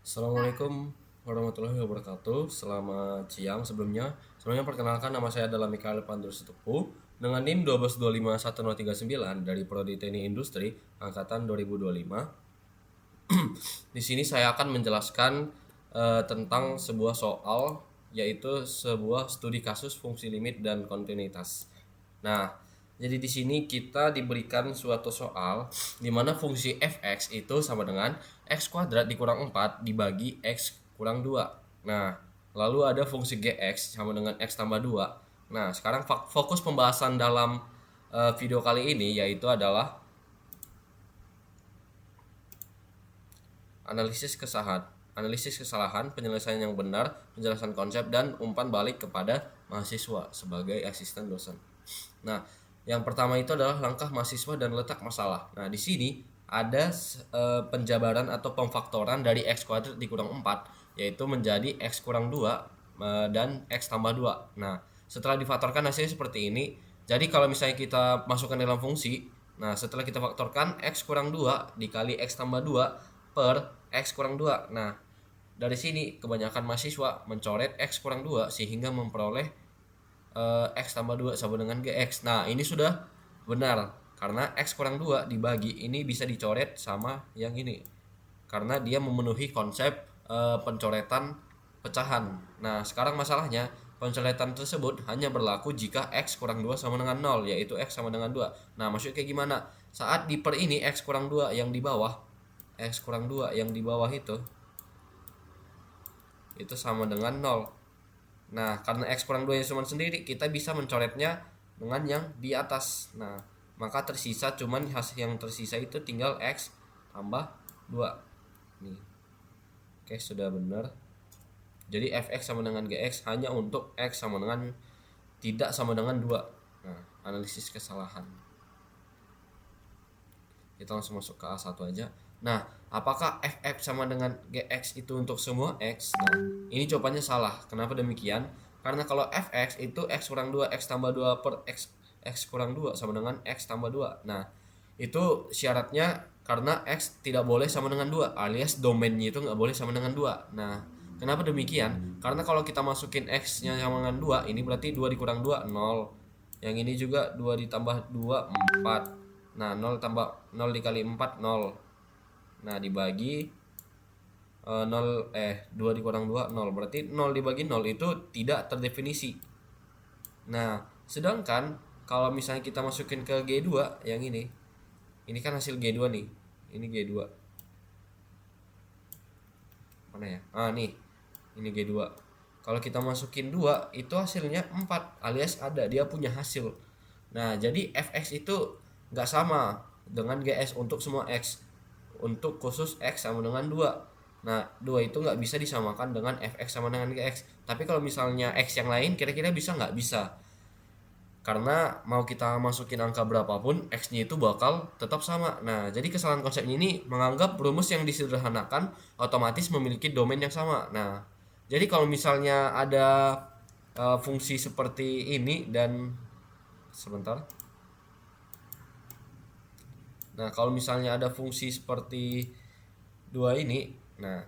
Assalamualaikum warahmatullahi wabarakatuh. Selamat siang sebelumnya. Sebelumnya perkenalkan, nama saya adalah Mikael Pandrus Tepu dengan NIM 1225139 dari Prodi Teknik Industri angkatan 2025. Di sini saya akan menjelaskan tentang sebuah soal, yaitu sebuah studi kasus fungsi limit dan kontinuitas. Nah, jadi di sini kita diberikan suatu soal di mana fungsi fx itu sama dengan x kuadrat dikurang 4 dibagi x kurang 2. Nah, lalu ada fungsi gx sama dengan x tambah 2. Nah, sekarang fokus pembahasan dalam video kali ini yaitu adalah analisis kesalahan, penyelesaian yang benar, penjelasan konsep, dan umpan balik kepada mahasiswa sebagai asisten dosen. Nah, yang pertama itu adalah langkah mahasiswa dan letak masalah. Nah, di sini ada penjabaran atau pemfaktoran dari x kuadrat dikurang 4, yaitu menjadi x kurang 2 dan x tambah 2. Nah, setelah difaktorkan hasilnya seperti ini. Jadi kalau misalnya kita masukkan dalam fungsi, nah setelah kita faktorkan x kurang 2 dikali x tambah 2 per x kurang 2. Nah, dari sini kebanyakan mahasiswa mencoret x kurang 2 sehingga memperoleh x tambah 2 sama dengan gx. Nah, ini sudah benar karena x kurang 2 dibagi ini bisa dicoret sama yang ini karena dia memenuhi konsep pencoretan pecahan. Nah, sekarang masalahnya pencoretan tersebut hanya berlaku jika x kurang 2 sama dengan 0, yaitu x sama dengan 2. Nah, maksudnya kayak gimana? Saat di per ini x kurang 2 yang di bawah, x kurang 2 yang di bawah itu sama dengan 0. Nah, karena x kurang 2 yang cuma sendiri, kita bisa mencoretnya dengan yang di atas. Nah, maka tersisa cuman hasil yang tersisa itu tinggal x tambah 2. Nih. Oke, sudah benar. Jadi fx sama dengan gx hanya untuk x sama dengan tidak sama dengan 2. Nah, analisis kesalahan. Kita langsung masuk ke A1 aja. Nah, apakah fx sama dengan gx itu untuk semua x? Nah, ini jawabannya salah. Kenapa demikian? Karena kalau fx itu x kurang 2 x tambah 2 per x kurang 2 sama dengan x tambah 2. Nah, itu syaratnya karena x tidak boleh sama dengan 2 alias domainnya itu nggak boleh sama dengan 2. Nah, kenapa demikian? Karena kalau kita masukin x-nya sama dengan 2, ini berarti 2 dikurang 2, 0. Yang ini juga 2 ditambah 2, 4. Nah, 0 tambah 0 dikali 4, 0. Nah, dibagi 2 dikurang 2, 0. Berarti 0 dibagi 0 itu tidak terdefinisi. Nah, sedangkan kalau misalnya kita masukin ke G2 yang ini kan hasil G2 nih. Ini G2. Mana ya? Nih. Ini G2. Kalau kita masukin 2, itu hasilnya 4 alias ada, dia punya hasil. Nah, jadi fx itu nggak sama dengan gs untuk semua x. Untuk khusus x sama dengan 2. Nah, 2 itu nggak bisa disamakan dengan fx sama dengan gx. Tapi kalau misalnya x yang lain, kira-kira bisa nggak? Bisa. Karena mau kita masukin angka berapapun, x-nya itu bakal tetap sama. Nah, jadi kesalahan konsepnya ini menganggap rumus yang disederhanakan otomatis memiliki domain yang sama. Nah, jadi kalau misalnya ada fungsi seperti ini dan sebentar. Nah, kalau misalnya ada fungsi seperti dua ini, nah,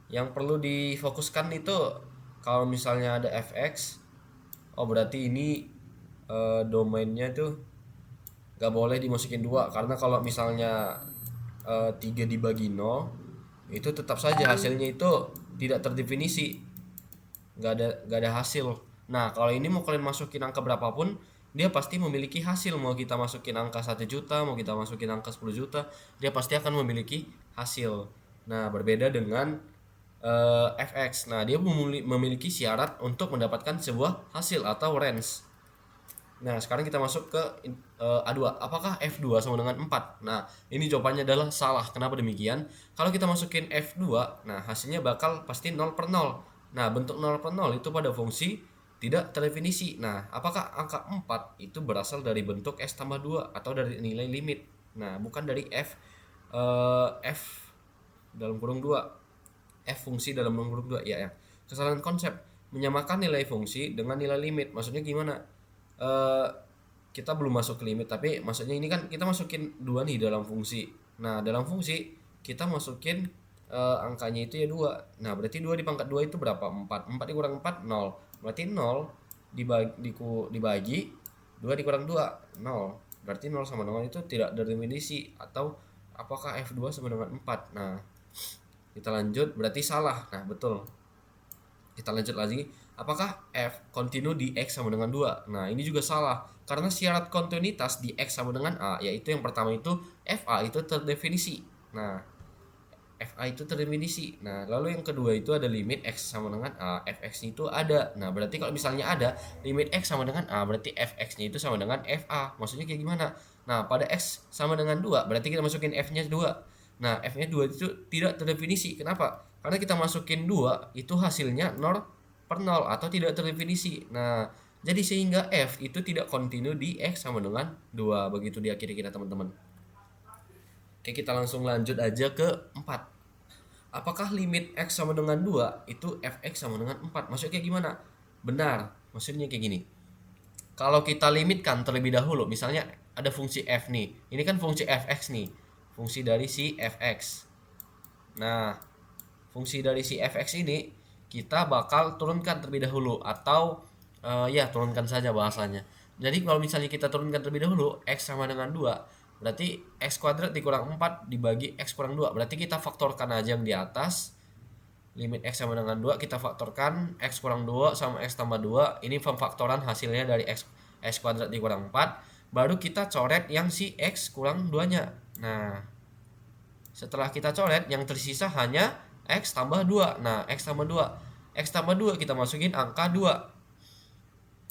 yang perlu difokuskan itu kalau misalnya ada fx, oh berarti ini domainnya tuh gak boleh dimasukin 2 karena kalau misalnya 3 dibagi 0 itu tetap saja hasilnya itu tidak terdefinisi, gak ada hasil. Nah, kalau ini mau kalian masukin angka berapapun, dia pasti memiliki hasil. Mau kita masukin angka 1 juta, mau kita masukin angka 10 juta, dia pasti akan memiliki hasil. Nah, berbeda dengan fx. Nah, dia memiliki syarat untuk mendapatkan sebuah hasil atau range. Nah, sekarang kita masuk ke A2. Apakah F2 sama dengan 4? Nah, ini jawabannya adalah salah. Kenapa demikian? Kalau kita masukin F2, nah hasilnya bakal pasti 0 per 0. Nah, bentuk 0 per 0 itu pada fungsi tidak terdefinisi. Nah, apakah angka 4 itu berasal dari bentuk S tambah 2 atau dari nilai limit? Nah, bukan dari F dalam kurung 2. F fungsi dalam kurung 2. Ya. Kesalahan konsep. Menyamakan nilai fungsi dengan nilai limit. Maksudnya gimana? Kita belum masuk ke limit, tapi maksudnya ini kan kita masukin 2 nih dalam fungsi. Nah, dalam fungsi kita masukin angkanya itu ya 2. Nah, berarti 2 dipangkat 2 itu berapa? 4. 4 dikurang 4, 0. Berarti 0 dibagi 2 dikurang 2, 0. Berarti 0 sama dengan itu tidak definisi. Atau apakah F2 sama dengan 4? Nah, kita lanjut, berarti salah. Nah, betul. Kita lanjut lagi. Apakah F kontinu di X sama dengan 2? Nah, ini juga salah. Karena syarat kontinuitas di X sama dengan A, yaitu yang pertama itu FA itu terdefinisi. Nah, FA itu terdefinisi. Nah, lalu yang kedua itu ada limit X sama dengan A, Fx itu ada. Nah, berarti kalau misalnya ada limit X sama dengan A, berarti Fx-nya itu sama dengan FA. Maksudnya kayak gimana? Nah, pada X sama dengan 2, berarti kita masukin F-nya 2. Nah, F-nya 2 itu tidak terdefinisi. Kenapa? Karena kita masukin 2, itu hasilnya 0 per 0 atau tidak terdefinisi. Nah, jadi sehingga F itu tidak kontinu di X sama dengan 2. Begitu dia kira-kira teman-teman. Oke, kita langsung lanjut aja ke 4. Apakah limit X sama dengan 2 itu Fx sama dengan 4? Maksudnya kayak gimana? Benar, maksudnya kayak gini. Kalau kita limitkan terlebih dahulu, misalnya ada fungsi F nih. Ini kan fungsi Fx nih. Fungsi dari si Fx. Nah, fungsi dari si Fx ini kita bakal turunkan terlebih dahulu. Atau ya turunkan saja bahasanya. Jadi kalau misalnya kita turunkan terlebih dahulu, X sama dengan 2, berarti X kuadrat dikurang 4 dibagi X kurang 2. Berarti kita faktorkan aja yang di atas. Limit X sama dengan 2 kita faktorkan. X kurang 2 sama X tambah 2. Ini pemfaktoran hasilnya dari X kuadrat dikurang 4. Baru kita coret yang si X kurang 2 nya. Nah, setelah kita coret, yang tersisa hanya X tambah 2. Nah, X tambah 2. X tambah 2 kita masukin angka 2.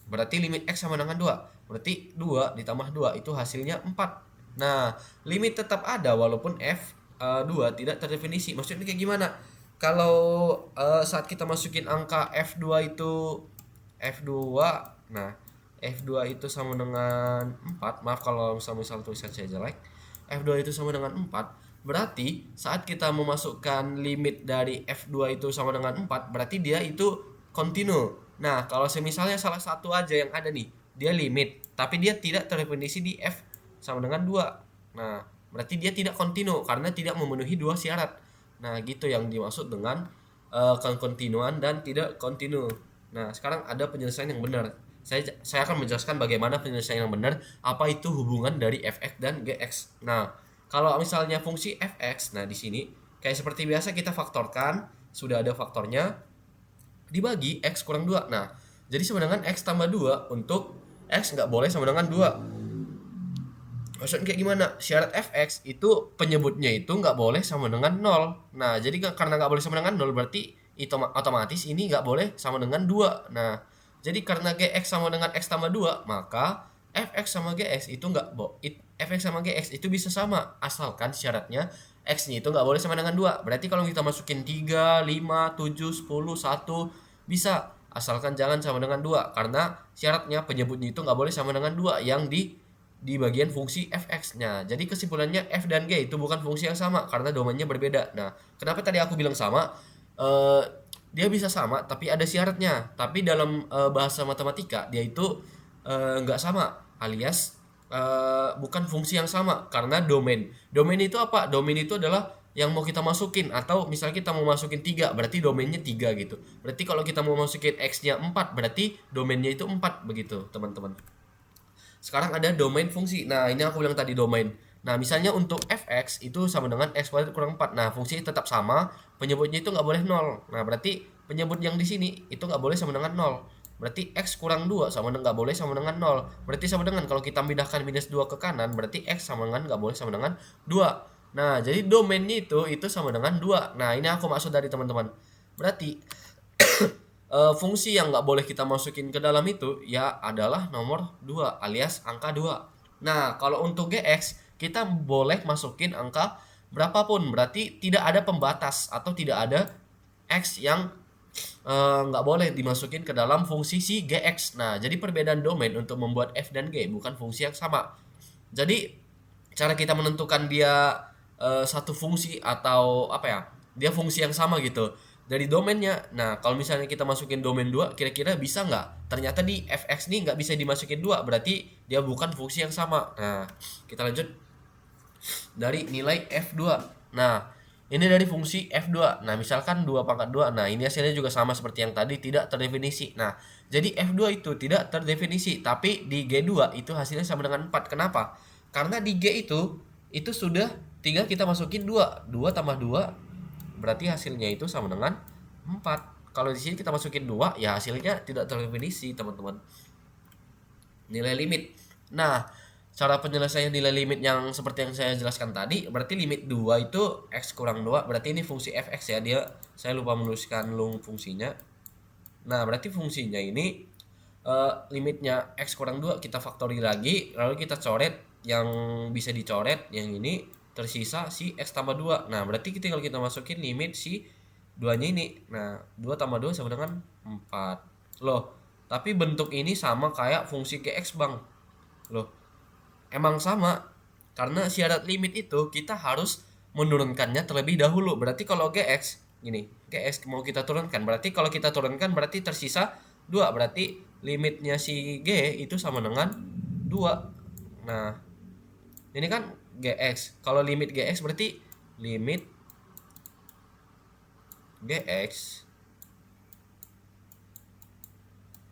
Berarti limit X sama dengan 2. Berarti 2 ditambah 2 itu hasilnya 4. Nah, limit tetap ada walaupun F2 tidak terdefinisi. Maksudnya kayak gimana? Kalau saat kita masukin angka F2 itu F2, nah F2 itu sama dengan 4. Maaf kalau misal tulisan saya jelek. F2 itu sama dengan 4. Berarti saat kita memasukkan limit dari F2 itu sama dengan 4, berarti dia itu kontinu. Nah, kalau misalnya salah satu aja yang ada nih, dia limit, tapi dia tidak terdefinisi di F sama dengan 2. Nah, berarti dia tidak kontinu karena tidak memenuhi 2 syarat. Nah, gitu yang dimaksud dengan kontinuan dan tidak kontinu. Nah, sekarang ada penyelesaian yang benar. Saya akan menjelaskan bagaimana penyelesaian yang benar, apa itu hubungan dari Fx dan Gx. Nah, kalau misalnya fungsi Fx, nah di sini kayak seperti biasa kita faktorkan, sudah ada faktornya, dibagi X kurang 2. Nah, jadi sama dengan X tambah 2 untuk X nggak boleh sama dengan 2. Maksudnya kayak gimana? Syarat Fx itu penyebutnya itu nggak boleh sama dengan 0. Nah, jadi karena nggak boleh sama dengan 0 berarti itu otomatis ini nggak boleh sama dengan 2. Nah, jadi karena Gx sama dengan X tambah 2, maka Fx sama Gx itu Fx sama Gx itu bisa sama asalkan syaratnya X-nya itu nggak boleh sama dengan 2. Berarti kalau kita masukin 3, 5, 7, 10, 1 bisa asalkan jangan sama dengan 2 karena syaratnya penyebutnya itu nggak boleh sama dengan 2 yang di bagian fungsi Fx-nya. Jadi kesimpulannya F dan G itu bukan fungsi yang sama karena domainnya berbeda. Nah, kenapa tadi aku bilang sama? Dia bisa sama tapi ada syaratnya. Tapi dalam bahasa matematika dia itu nggak sama, alias bukan fungsi yang sama karena domain. Domain itu apa? Domain itu adalah yang mau kita masukin, atau misalnya kita mau masukin 3 berarti domainnya 3 gitu. Berarti kalau kita mau masukin X-nya 4 berarti domainnya itu 4 begitu, teman-teman. Sekarang ada domain fungsi. Nah, ini aku bilang tadi domain. Nah, misalnya untuk Fx itu sama dengan X kuadrat kurang 4. Nah, fungsinya tetap sama, penyebutnya itu nggak boleh 0. Nah, berarti penyebut yang di sini itu nggak boleh sama dengan 0. Berarti X kurang 2 sama dengan nggak boleh sama dengan 0. Berarti sama dengan kalau kita pindahkan minus 2 ke kanan, berarti X sama dengan nggak boleh sama dengan 2. Nah, jadi domainnya itu sama dengan 2. Nah, ini aku maksud dari teman-teman. Berarti fungsi yang nggak boleh kita masukin ke dalam itu ya adalah nomor 2 alias angka 2. Nah, kalau untuk Gx kita boleh masukin angka berapapun, berarti tidak ada pembatas atau tidak ada X yang nggak boleh dimasukin ke dalam fungsi si Gx. Nah, jadi perbedaan domain untuk membuat F dan G bukan fungsi yang sama. Jadi cara kita menentukan dia satu fungsi atau apa ya, dia fungsi yang sama gitu dari domainnya. Nah, kalau misalnya kita masukin domain 2, kira-kira bisa nggak? Ternyata di Fx nih nggak bisa dimasukin 2, berarti dia bukan fungsi yang sama. Nah, kita lanjut dari nilai F2. Nah, Ini dari fungsi F2. Nah, misalkan 2 pangkat 2. Nah, ini hasilnya juga sama seperti yang tadi, tidak terdefinisi. Nah, jadi F2 itu tidak terdefinisi, tapi di G2 itu hasilnya sama dengan 4. Kenapa? Karena di G itu sudah tinggal kita masukin 2. 2 tambah 2 berarti hasilnya itu sama dengan 4. Kalau di sini kita masukin 2, ya hasilnya tidak terdefinisi, teman-teman. Nilai limit. Nah, cara penyelesaian nilai limit yang seperti yang saya jelaskan tadi, berarti limit 2 itu x kurang 2, berarti ini fungsi fx ya. Saya lupa menuliskan fungsinya. Nah, berarti fungsinya ini limitnya x kurang 2 kita faktori lagi, lalu kita coret yang bisa dicoret, yang ini tersisa si x tambah 2. Nah, berarti tinggal kita masukin limit si 2-nya ini. Nah, 2 tambah 2 sama dengan 4. Loh, tapi bentuk ini sama kayak fungsi gx, Bang. Loh, emang sama. Karena syarat limit itu kita harus menurunkannya terlebih dahulu. Berarti kalau gx, gini, gx mau kita turunkan. Berarti kalau kita turunkan berarti tersisa 2. Berarti limitnya si g itu sama dengan 2. Nah, ini kan gx. Kalau limit gx berarti limit gx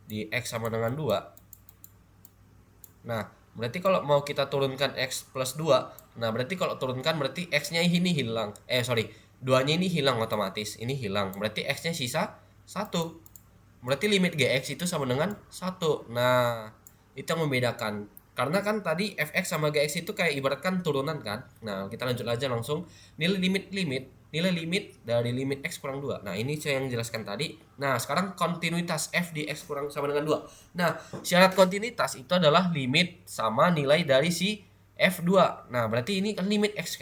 di x sama dengan 2. Nah, berarti kalau mau kita turunkan x plus 2, nah berarti kalau turunkan berarti x-nya ini hilang. Sorry, 2-nya ini hilang otomatis. Ini hilang. Berarti x-nya sisa 1. Berarti limit gx itu sama dengan 1. Nah, itu yang membedakan. Karena kan tadi fx sama gx itu kayak ibaratkan turunan kan. Nah, kita lanjut aja langsung. Nilai limit dari limit x kurang 2. Nah, ini saya yang jelaskan tadi. Nah, sekarang kontinuitas f di x kurang sama dengan 2. Nah, syarat kontinuitas itu adalah limit sama nilai dari si f2. Nah, berarti ini kan limit x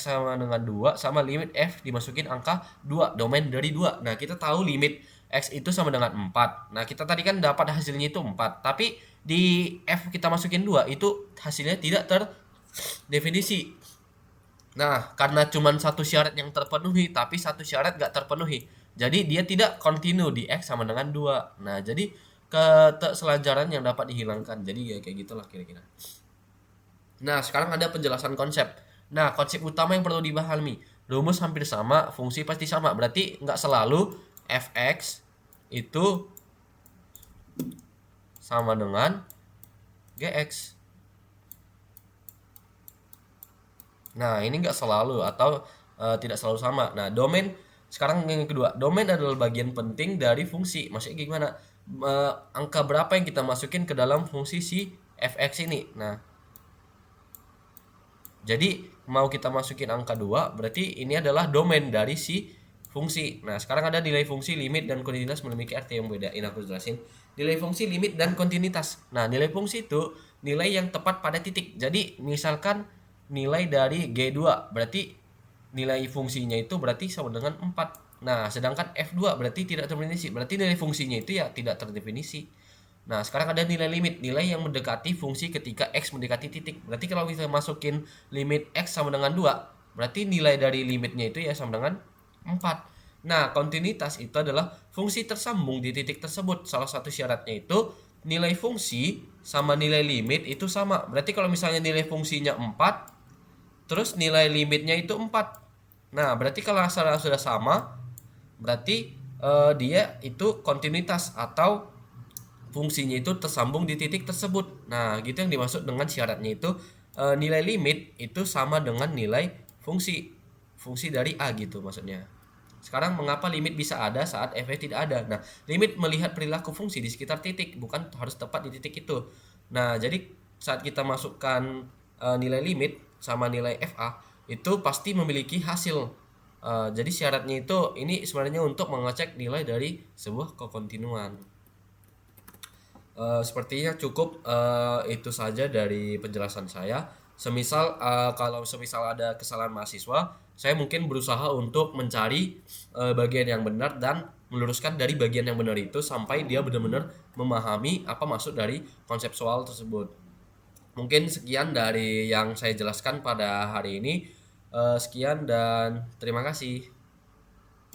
sama dengan 2 sama limit f dimasukin angka 2, domain dari 2. Nah, kita tahu limit x itu sama dengan 4. Nah, kita tadi kan dapat hasilnya itu 4. Tapi di f kita masukin 2 itu hasilnya tidak terdefinisi. Nah, karena cuma satu syarat yang terpenuhi, tapi satu syarat gak terpenuhi. Jadi dia tidak kontinu di X sama dengan 2. Nah, jadi keterselancaran yang dapat dihilangkan. Jadi ya kayak gitulah kira-kira. Nah, sekarang ada penjelasan konsep. Nah, konsep utama yang perlu dipahami. Rumus hampir sama, fungsi pasti sama. Berarti nggak selalu fx itu sama dengan gx. Nah, ini nggak selalu atau tidak selalu sama. Nah, domain sekarang yang kedua, domain adalah bagian penting dari fungsi. Maksudnya gimana? Angka berapa yang kita masukin ke dalam fungsi si fx ini. Nah, jadi mau kita masukin angka 2, berarti ini adalah domain dari si fungsi. Nah, sekarang ada nilai fungsi, limit, dan kontinuitas memiliki arti yang beda. Ini aku jelasin. Nilai fungsi, limit, dan kontinuitas. Nah, nilai fungsi itu nilai yang tepat pada titik. Jadi, misalkan nilai dari G2, berarti nilai fungsinya itu berarti sama dengan 4. Nah, sedangkan F2 berarti tidak terdefinisi. Berarti nilai fungsinya itu ya tidak terdefinisi. Nah, sekarang ada nilai limit, nilai yang mendekati fungsi ketika X mendekati titik. Berarti kalau kita masukin limit X sama dengan 2, berarti nilai dari limitnya itu ya sama dengan 4. Nah, kontinuitas itu adalah fungsi tersambung di titik tersebut. Salah satu syaratnya itu nilai fungsi sama nilai limit itu sama. Berarti kalau misalnya nilai fungsinya 4, terus nilai limitnya itu 4. Nah, berarti kalau sudah sama, berarti dia itu kontinuitas atau fungsinya itu tersambung di titik tersebut. Nah, gitu yang dimaksud dengan syaratnya itu nilai limit itu sama dengan nilai fungsi dari A gitu maksudnya. Sekarang mengapa limit bisa ada saat f tidak ada? Nah, limit melihat perilaku fungsi di sekitar titik, bukan harus tepat di titik itu. Nah, jadi saat kita masukkan nilai limit sama nilai FA itu pasti memiliki hasil. Jadi syaratnya itu ini sebenarnya untuk mengecek nilai dari sebuah kekontinuan. Sepertinya cukup itu saja dari penjelasan saya. Kalau semisal ada kesalahan mahasiswa, saya mungkin berusaha untuk mencari bagian yang benar dan meluruskan dari bagian yang benar itu sampai dia benar-benar memahami apa maksud dari konsep soal tersebut. Mungkin sekian dari yang saya jelaskan pada hari ini. Sekian dan terima kasih.